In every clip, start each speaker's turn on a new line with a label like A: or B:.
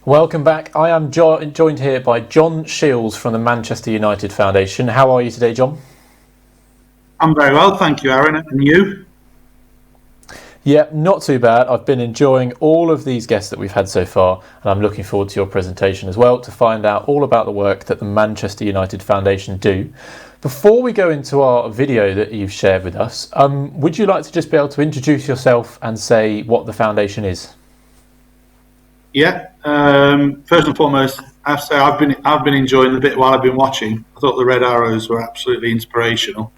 A: Welcome back. I am joined here by John Shields from the Manchester United Foundation. How are you today, John?
B: I'm very well, thank you, Aaron. And you?
A: Yeah, not too bad. I've been enjoying all of these guests that we've had so far, and I'm looking forward to your presentation as well to find out all about the work that the Manchester United Foundation do. Before we go into our video that you've shared with us, would you like to just be able to introduce yourself and say what the foundation is?
B: Yeah. First and foremost, I have to say I've been enjoying the bit while I've been watching. I thought the red arrows were absolutely inspirational,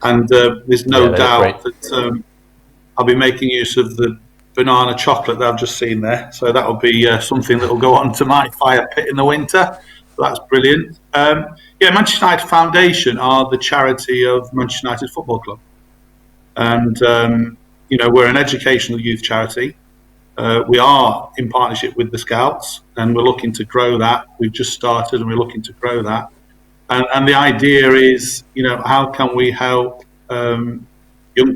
B: and there's no doubt that I'll be making use of the banana chocolate that I've just seen there. So that'll be something that will go on to my fire pit in the winter. So that's brilliant. Manchester United Foundation are the charity of Manchester United Football Club, and we're an educational youth charity. We are in partnership with the Scouts, and we're looking to grow that. We've just started, and we're looking to grow that. And the idea is, how can we help young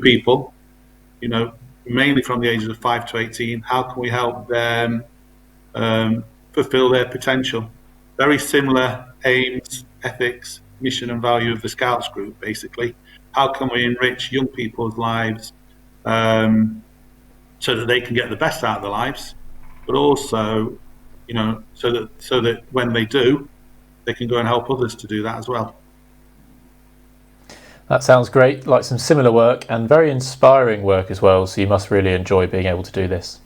B: people, mainly from the ages of 5 to 18, how can we help them fulfill their potential? Very similar aims, ethics, mission and value of the Scouts group, basically. How can we enrich young people's lives so that they can get the best out of their lives, but also, so that when they do, they can go and help others to do that as well.
A: That sounds great, like some similar work and very inspiring work as well, so you must really enjoy being able to do this.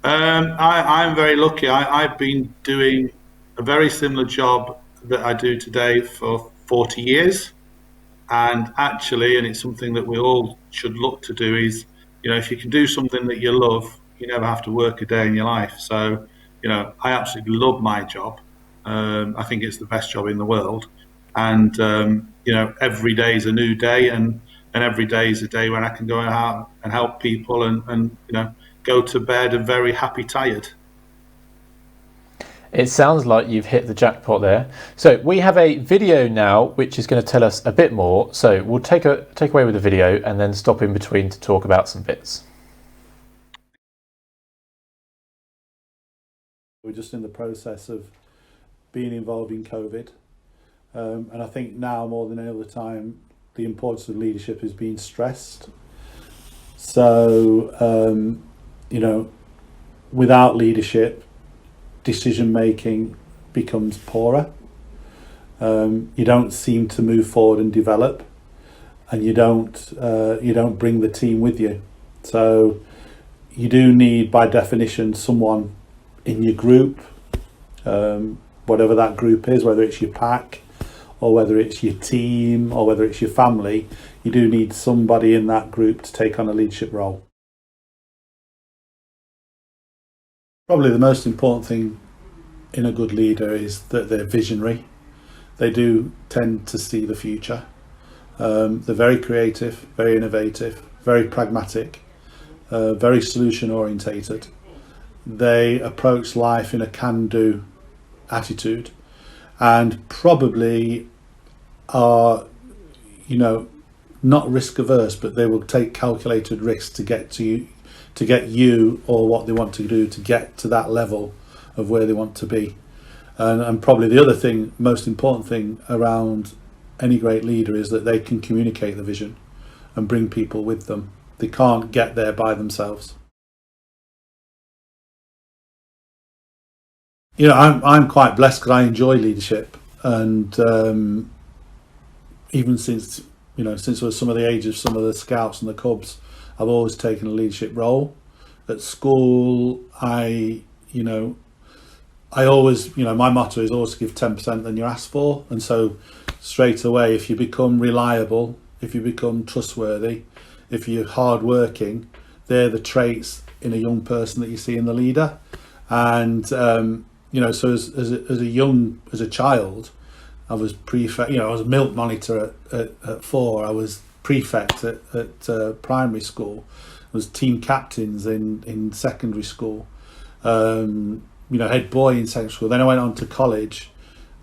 B: I'm very lucky. I've been doing a very similar job that I do today for 40 years. And actually, and it's something that we all should look to do, is, if you can do something that you love, you never have to work a day in your life. So, I absolutely love my job. I think it's the best job in the world. And, every day is a new day, and every day is a day when I can go out and help people and go to bed a very happy, tired.
A: It sounds like you've hit the jackpot there. So we have a video now which is going to tell us a bit more. So we'll take away with the video and then stop in between to talk about some bits.
C: We're just in the process of being involved in COVID. And I think now more than any other time, the importance of leadership is being stressed. So, without leadership, decision making becomes poorer. You don't seem to move forward and develop, and you don't bring the team with you. So you do need, by definition, someone in your group, whatever that group is, whether it's your pack or whether it's your team or whether it's your family. You do need somebody in that group to take on a leadership role. Probably the most important thing in a good leader is that they're visionary. They do tend to see the future. They're very creative, very innovative, very pragmatic, very solution orientated. They approach life in a can-do attitude, and probably are, not risk averse, but they will take calculated risks to get you or what they want to do to get to that level of where they want to be. And probably the other thing, most important thing around any great leader, is that they can communicate the vision and bring people with them. They can't get there by themselves. I'm quite blessed because I enjoy leadership, and even since I was some of the age of some of the Scouts and the Cubs, I've always taken a leadership role. At school, I always, my motto is always give 10% than you ask for. And so straight away, if you become reliable, if you become trustworthy, if you're hardworking, they're the traits in a young person that you see in the leader. And, so as a child, I was prefect, I was a milk monitor at 4. I was prefect at primary school. I was team captains in secondary school. Head boy in secondary school. Then I went on to college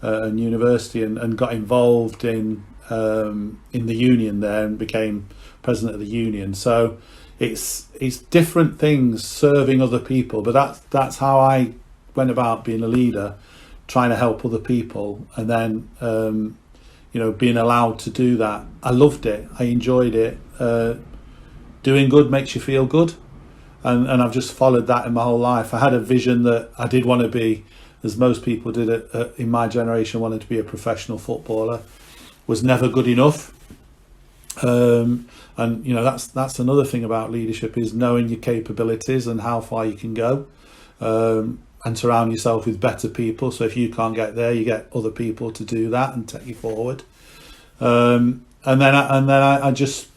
C: and university and got involved in the union there and became president of the union. So, it's different things, serving other people, but that's how I went about being a leader, trying to help other people, and then being allowed to do that. I loved it. I enjoyed it. Doing good makes you feel good, and I've just followed that in my whole life. I had a vision that I did want to be, as most people did in my generation, wanted to be a professional footballer. Was never good enough. And that's another thing about leadership, is knowing your capabilities and how far you can go, and surround yourself with better people. So if you can't get there, you get other people to do that and take you forward. And then I just,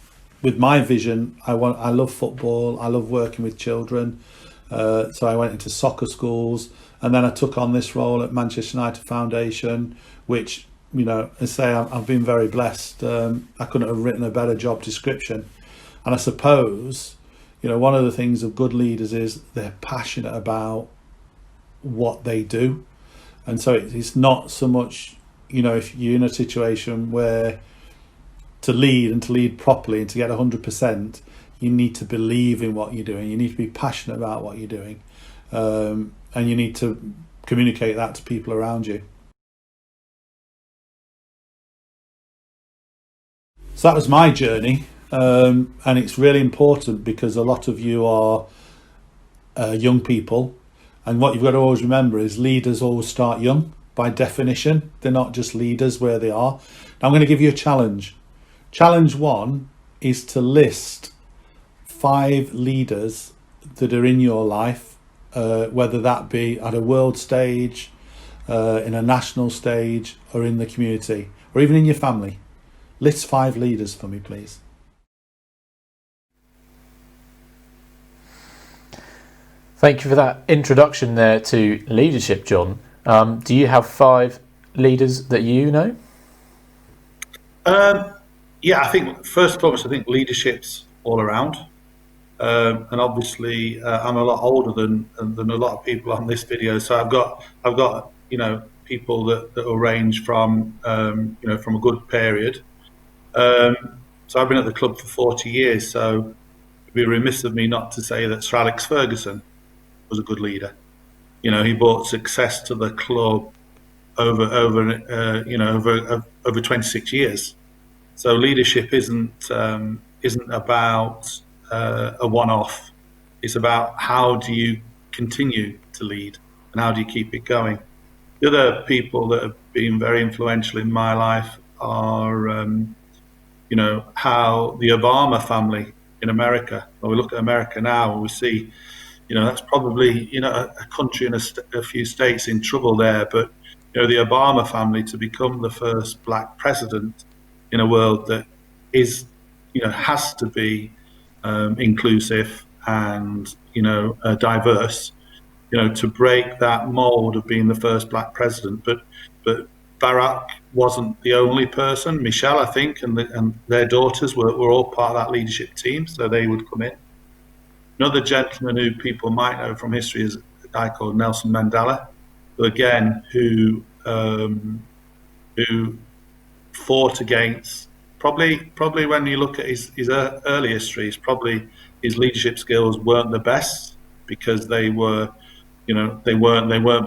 C: with my vision, I love football. I love working with children. So I went into soccer schools, and then I took on this role at Manchester United Foundation, which, I say, I've been very blessed. I couldn't have written a better job description. And I suppose, one of the things of good leaders is they're passionate about what they do. And so it's not so much, if you're in a situation where to lead and to lead properly and to get 100%, you need to believe in what you're doing. You need to be passionate about what you're doing. And you need to communicate that to people around you. So that was my journey, and it's really important because a lot of you are young people, and what you've got to always remember is leaders always start young by definition. They're not just leaders where they are. Now I'm going to give you a challenge. Challenge 1 is to list 5 leaders that are in your life, whether that be at a world stage, in a national stage, or in the community, or even in your family. List 5 leaders for me, please.
A: Thank you for that introduction there to leadership, John. Do you have 5 leaders that you know?
B: Yeah, I think first and foremost, I think leadership's all around. And obviously, I'm a lot older than a lot of people on this video, so I've got people that will range from from a good period. So I've been at the club for 40 years, so it'd be remiss of me not to say that Sir Alex Ferguson was a good leader. He brought success to the club over 26 years. So leadership isn't about a one-off. It's about how do you continue to lead and how do you keep it going. The other people that have been very influential in my life are how the Obama family in America. When we look at America now, and we see, that's probably a country and a few states in trouble there. But the Obama family, to become the first black president in a world that is, has to be inclusive and diverse, to break that mold of being the first black president. But Barack wasn't the only person. Michelle, I think, and their daughters were all part of that leadership team, so they would come in. Another gentleman who people might know from history is a guy called Nelson Mandela, who fought against, probably when you look at his early history, his leadership skills weren't the best because they weren't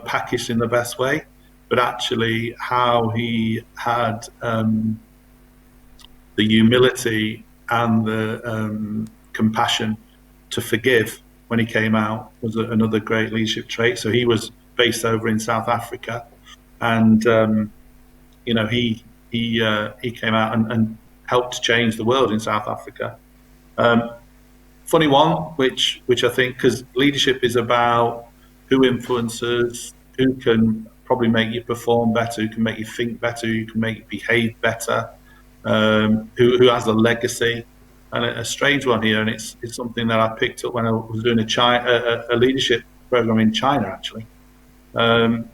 B: packaged in the best way. But actually how he had the humility and the compassion to forgive when he came out was another great leadership trait. So he was based over in South Africa, and he came out and helped change the world in South Africa. Funny one, which I think, because leadership is about who influences, who can probably make you perform better, who can make you think better, who can make you behave better, who has a legacy. And a strange one here, and it's something that I picked up when I was doing a leadership program in China, actually. When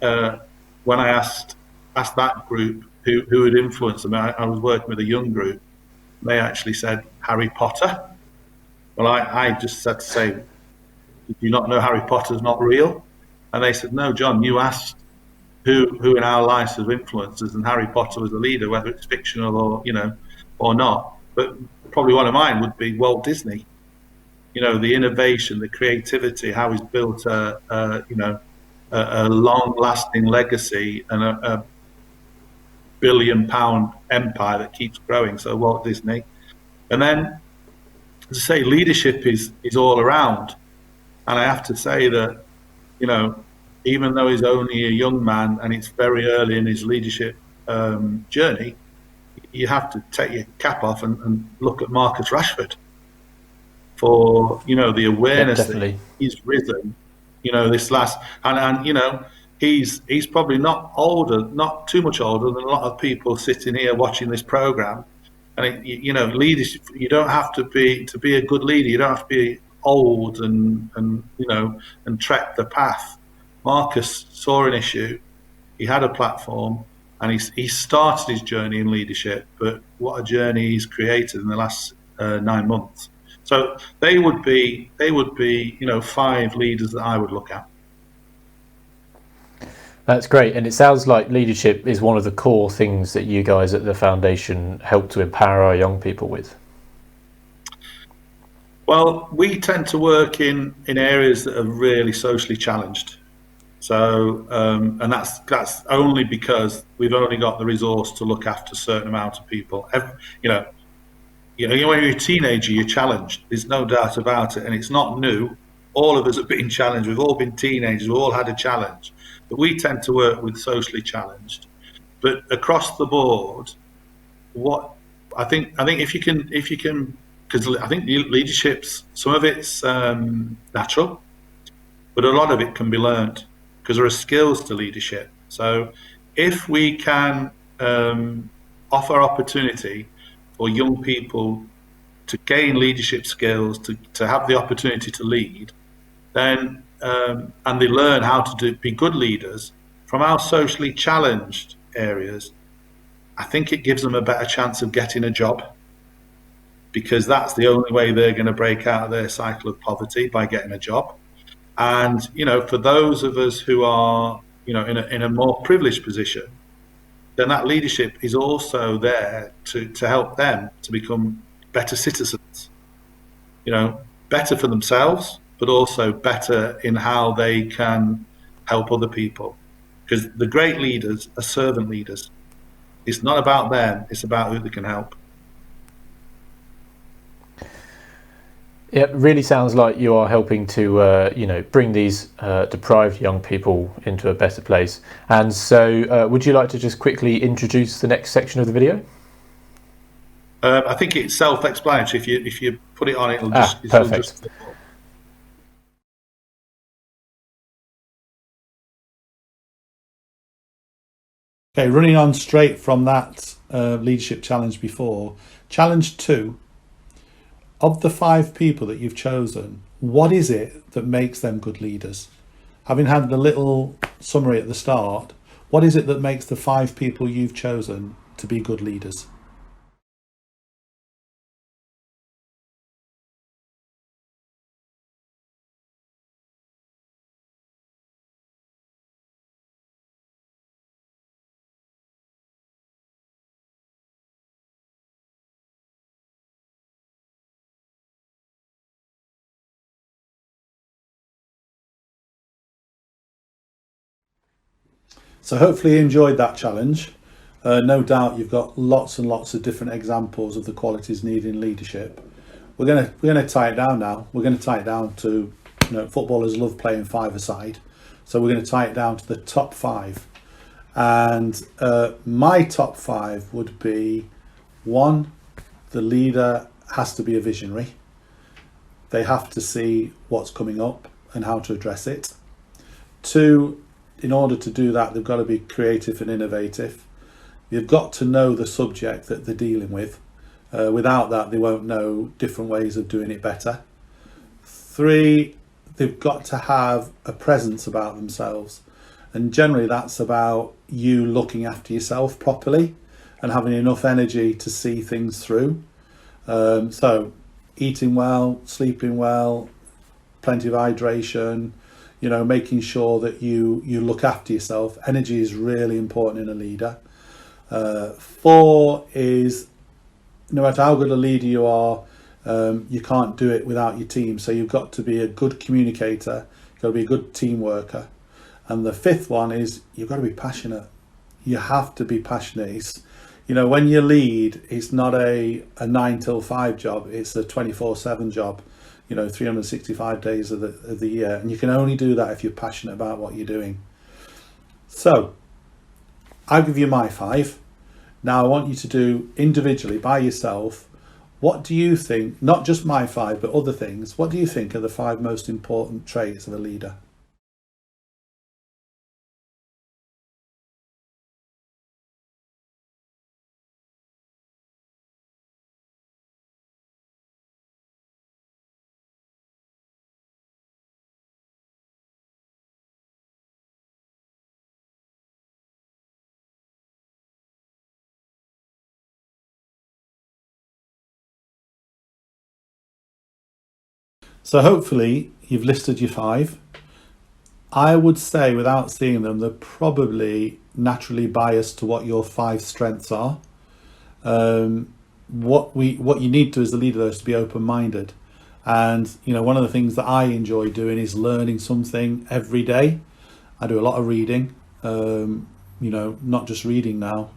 B: I asked that group who had influenced them, I was working with a young group. They actually said Harry Potter. Well, I just had to say, did you not know Harry Potter's not real? And they said, no, John, you asked who in our lives have influenced us, and Harry Potter was a leader, whether it's fictional or not. But probably one of mine would be Walt Disney. the innovation, the creativity, how he's built a long-lasting legacy and a billion-pound empire that keeps growing. So Walt Disney, and then, as I say, leadership is all around. And I have to say that, even though he's only a young man and it's very early in his leadership journey, you have to take your cap off and look at Marcus Rashford for the awareness that he's risen. This last and he's probably not too much older than a lot of people sitting here watching this program. And leadership, you don't have to be a good leader. You don't have to be old and trek the path. Marcus saw an issue, he had a platform, and he started his journey in leadership. But what a journey he's created in the last 9 months. So they would be 5 leaders that I would look at.
A: That's great, and it sounds like leadership is one of the core things that you guys at the foundation help to empower our young people with.
B: Well, we tend to work in areas that are really socially challenged. So, and that's only because we've only got the resource to look after a certain amount of people. When you're a teenager, you're challenged. There's no doubt about it, and it's not new. All of us have been challenged. We've all been teenagers. We've all had a challenge. But we tend to work with socially challenged. But across the board, what I think if you can, because I think leadership's, some of it's natural, but a lot of it can be learned, because there are skills to leadership. So if we can offer opportunity for young people to gain leadership skills, to have the opportunity to lead, then and they learn how to be good leaders from our socially challenged areas, I think it gives them a better chance of getting a job, because that's the only way they're going to break out of their cycle of poverty, by getting a job. And for those of us who are in a more privileged position, then that leadership is also there to help them to become better citizens, better for themselves, but also better in how they can help other people. Because the great leaders are servant leaders. It's not about them, it's about who they can help.
A: It really sounds like you are helping to, bring these deprived young people into a better place. And so, would you like to just quickly introduce the next section of the video?
B: I think it's self-explanatory. If you put it on, it'll
A: perfect.
B: It'll just...
C: Okay, running on straight from that leadership challenge before, challenge 2. Of the 5 people that you've chosen, what is it that makes them good leaders? Having had the little summary at the start, what is it that makes the 5 people you've chosen to be good leaders? So hopefully you enjoyed that challenge. No doubt you've got lots and lots of different examples of the qualities needed in leadership. We're gonna tie it down now. We're going to tie it down to, footballers love playing 5-a-side. So we're going to tie it down to the top 5. And my top 5 would be: 1, the leader has to be a visionary. They have to see what's coming up and how to address it. 2, in order to do that, they've got to be creative and innovative. You've got to know the subject that they're dealing with. Without that, they won't know different ways of doing it better. 3, they've got to have a presence about themselves. And generally that's about you looking after yourself properly and having enough energy to see things through. So eating well, sleeping well, plenty of hydration, making sure that you look after yourself. Energy is really important in a leader. 4 is, no matter how good a leader you are, You can't do it without your team. So you've got to be a good communicator, you've got to be a good team worker. And the fifth one is you've got to be passionate. You have to be passionate. It's, when you lead, it's not a 9 till 5 job, it's a 24/7 job, 365 days of the year. And you can only do that if you're passionate about what you're doing. So I'll give you my 5. Now I want you to do individually by yourself. What do you think, not just my 5, but other things, what do you think are the 5 most important traits of a leader? So hopefully you've listed your 5. I would say, without seeing them, they're probably naturally biased to what your 5 strengths are. What you need to as a leader, though, is to be open-minded. And one of the things that I enjoy doing is learning something every day. I do a lot of reading. Not just reading now.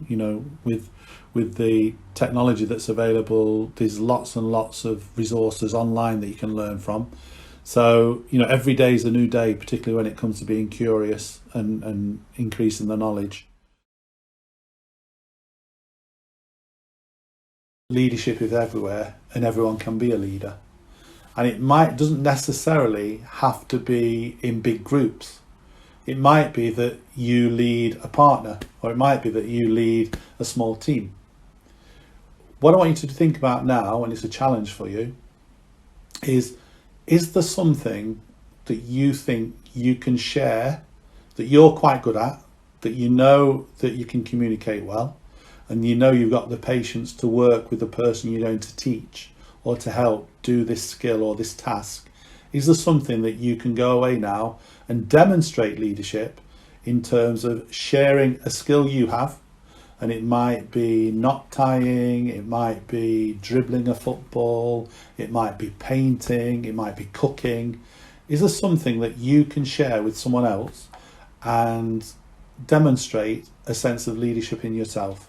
C: With the technology that's available, there's lots and lots of resources online that you can learn from. So, every day is a new day, particularly when it comes to being curious and increasing the knowledge. Leadership is everywhere, and everyone can be a leader. And it doesn't necessarily have to be in big groups. It might be that you lead a partner, or it might be that you lead a small team. What I want you to think about now, and it's a challenge for you, is there something that you think you can share that you're quite good at, that that you can communicate well, and you've got the patience to work with the person you're going to teach or to help do this skill or this task? Is there something that you can go away now and demonstrate leadership in terms of sharing a skill you have? And it might be knot tying, it might be dribbling a football, it might be painting, it might be cooking. Is there something that you can share with someone else and demonstrate a sense of leadership in yourself?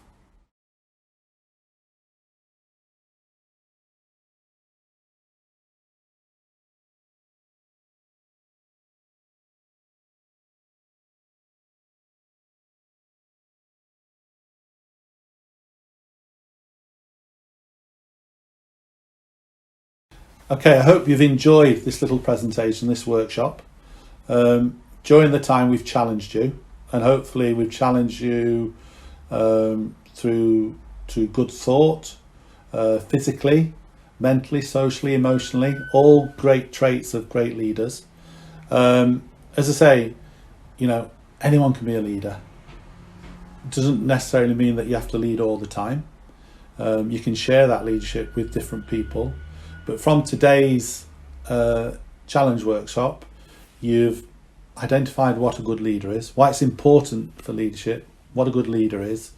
C: Okay, I hope you've enjoyed this little presentation, this workshop. During the time we've challenged you, and hopefully we've challenged you through good thought, physically, mentally, socially, emotionally, all great traits of great leaders. As I say, anyone can be a leader. It doesn't necessarily mean that you have to lead all the time. You can share that leadership with different people. But from today's challenge workshop, you've identified what a good leader is, why it's important for leadership, what a good leader is,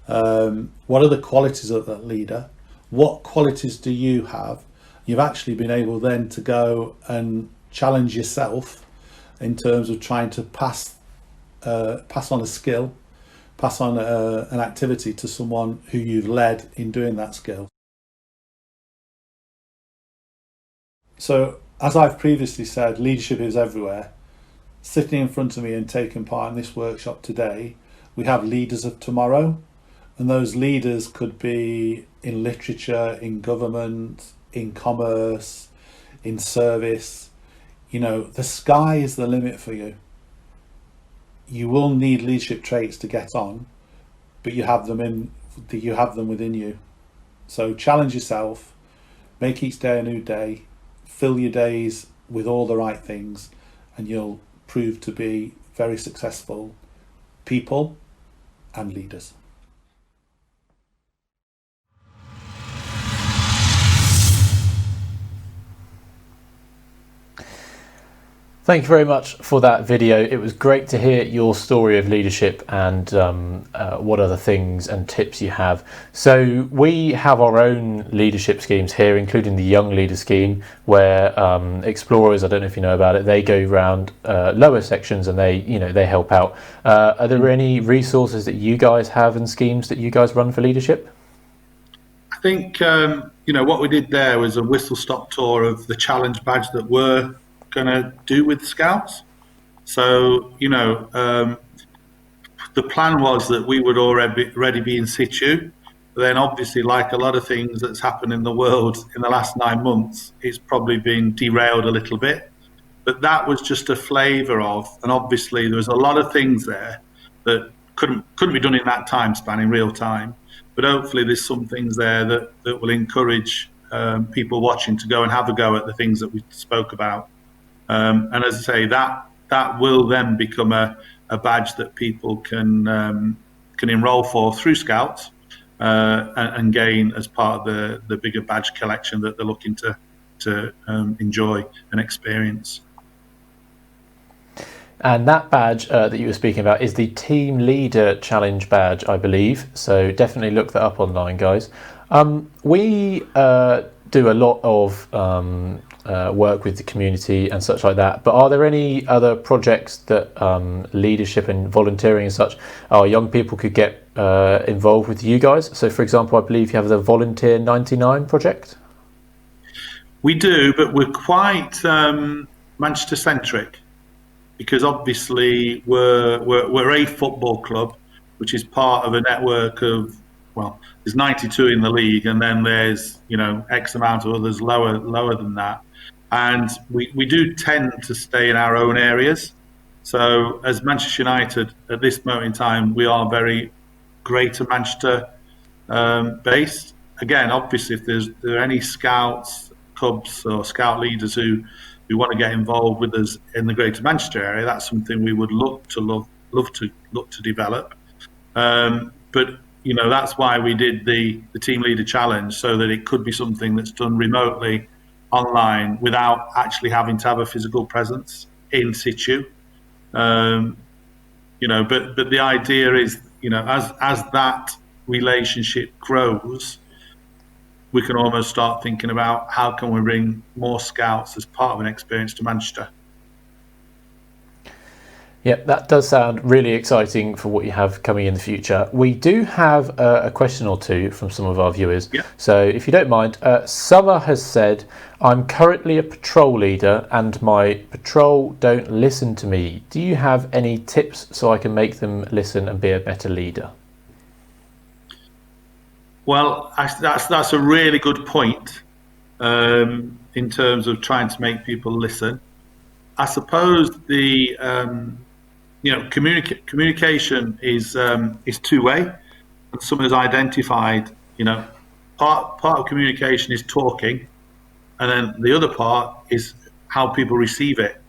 C: what are the qualities of that leader, what qualities do you have. You've actually been able then to go and challenge yourself in terms of trying to pass on a skill, pass on an activity to someone who you've led in doing that skill. So, as I've previously said, leadership is everywhere. Sitting in front of me and taking part in this workshop today, we have leaders of tomorrow, and those leaders could be in literature, in government, in commerce, in service. The sky is the limit for you. You will need leadership traits to get on, but you have them within you. So challenge yourself, make each day a new day. Fill your days with all the right things, and you'll prove to be very successful people and leaders.
A: Thank you very much for that video. It was great to hear your story of leadership and what other things and tips you have. So we have our own leadership schemes here, including the Young Leader Scheme, where explorers, I don't know if you know about it, they go around lower sections and they help out. Are there any resources that you guys have and schemes that you guys run for leadership?
B: I think what we did there was a whistle-stop tour of the challenge badge that we're going to do with Scouts. So the plan was that we would already be in situ. But then obviously, like a lot of things that's happened in the world in the last 9 months, it's probably been derailed a little bit. But that was just a flavour of, and obviously there was a lot of things there that couldn't be done in that time span in real time. But hopefully there's some things there that will encourage people watching to go and have a go at the things that we spoke about. And as I say, that will then become a badge that people can enrol for through Scouts and gain as part of the bigger badge collection that they're looking to enjoy and experience.
A: And that badge that you were speaking about is the Team Leader Challenge badge, I believe. So definitely look that up online, guys. We do a lot of work with the community and such like that. But are there any other projects that leadership and volunteering and such, our young people could get involved with you guys? So, for example, I believe you have the Volunteer 99 project.
B: We do, but we're quite Manchester-centric. Because obviously we're a football club, which is part of a network of, well, there's 92 in the league, and then there's X amount of others lower than that, and we do tend to stay in our own areas. So as Manchester United at this moment in time, we are very Greater Manchester based. Again, obviously, if there are any scouts, clubs, or scout leaders who want to get involved with us in the Greater Manchester area, that's something we would love to develop. But that's why we did the Team Leader Challenge, so that it could be something that's done remotely online without actually having to have a physical presence in situ. But the idea is, as that relationship grows, we can almost start thinking about how can we bring more scouts as part of an experience to Manchester.
A: Yeah, that does sound really exciting for what you have coming in the future. We do have a question or two from some of our viewers.
B: Yeah.
A: So if you don't mind, Summer has said, I'm currently a patrol leader and my patrol don't listen to me. Do you have any tips so I can make them listen and be a better leader?
B: Well, that's a really good point in terms of trying to make people listen. I suppose the communication is two-way, and someone has identified part of communication is talking, and then the other part is how people receive it.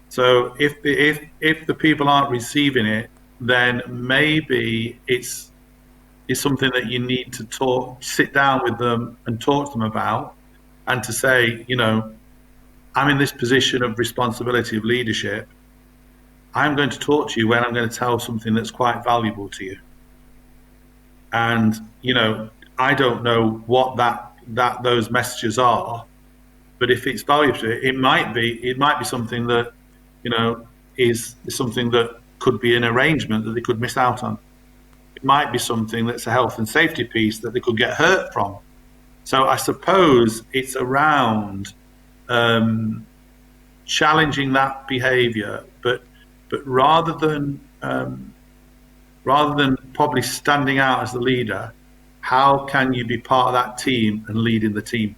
B: So if the people aren't receiving it, then maybe it's something that you need to sit down with them and talk to them about, and to say, I'm in this position of responsibility of leadership. I'm going to talk to you when I'm going to tell something that's quite valuable to you. And, I don't know what those messages are, but if it's valuable to you, it might be something that, is something that could be an arrangement that they could miss out on. It might be something that's a health and safety piece that they could get hurt from. So I suppose it's around challenging that behaviour, but rather than probably standing out as the leader, how can you be part of that team and leading the team?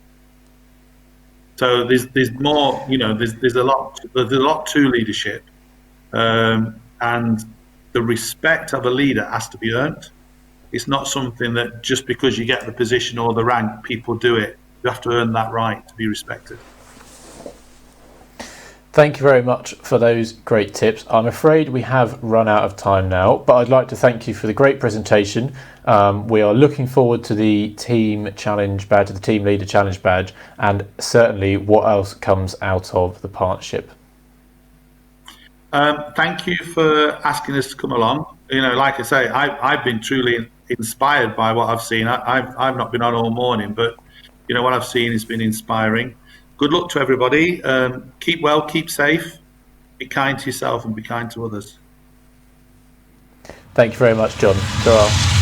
B: So there's more, there's a lot to leadership, and the respect of a leader has to be earned. It's not something that just because you get the position or the rank, people do it. You have to earn that right to be respected.
A: Thank you very much for those great tips. I'm afraid we have run out of time now, but I'd like to thank you for the great presentation. We are looking forward to the Team Challenge badge, the Team Leader Challenge badge, and certainly what else comes out of the partnership.
B: Thank you for asking us to come along. You know, like I say, I've been truly inspired by what I've seen. I've not been on all morning, but you know what I've seen has been inspiring. Good luck to everybody. Keep well, keep safe, be kind to yourself, and be kind to others.
A: Thank you very much, John. Go on.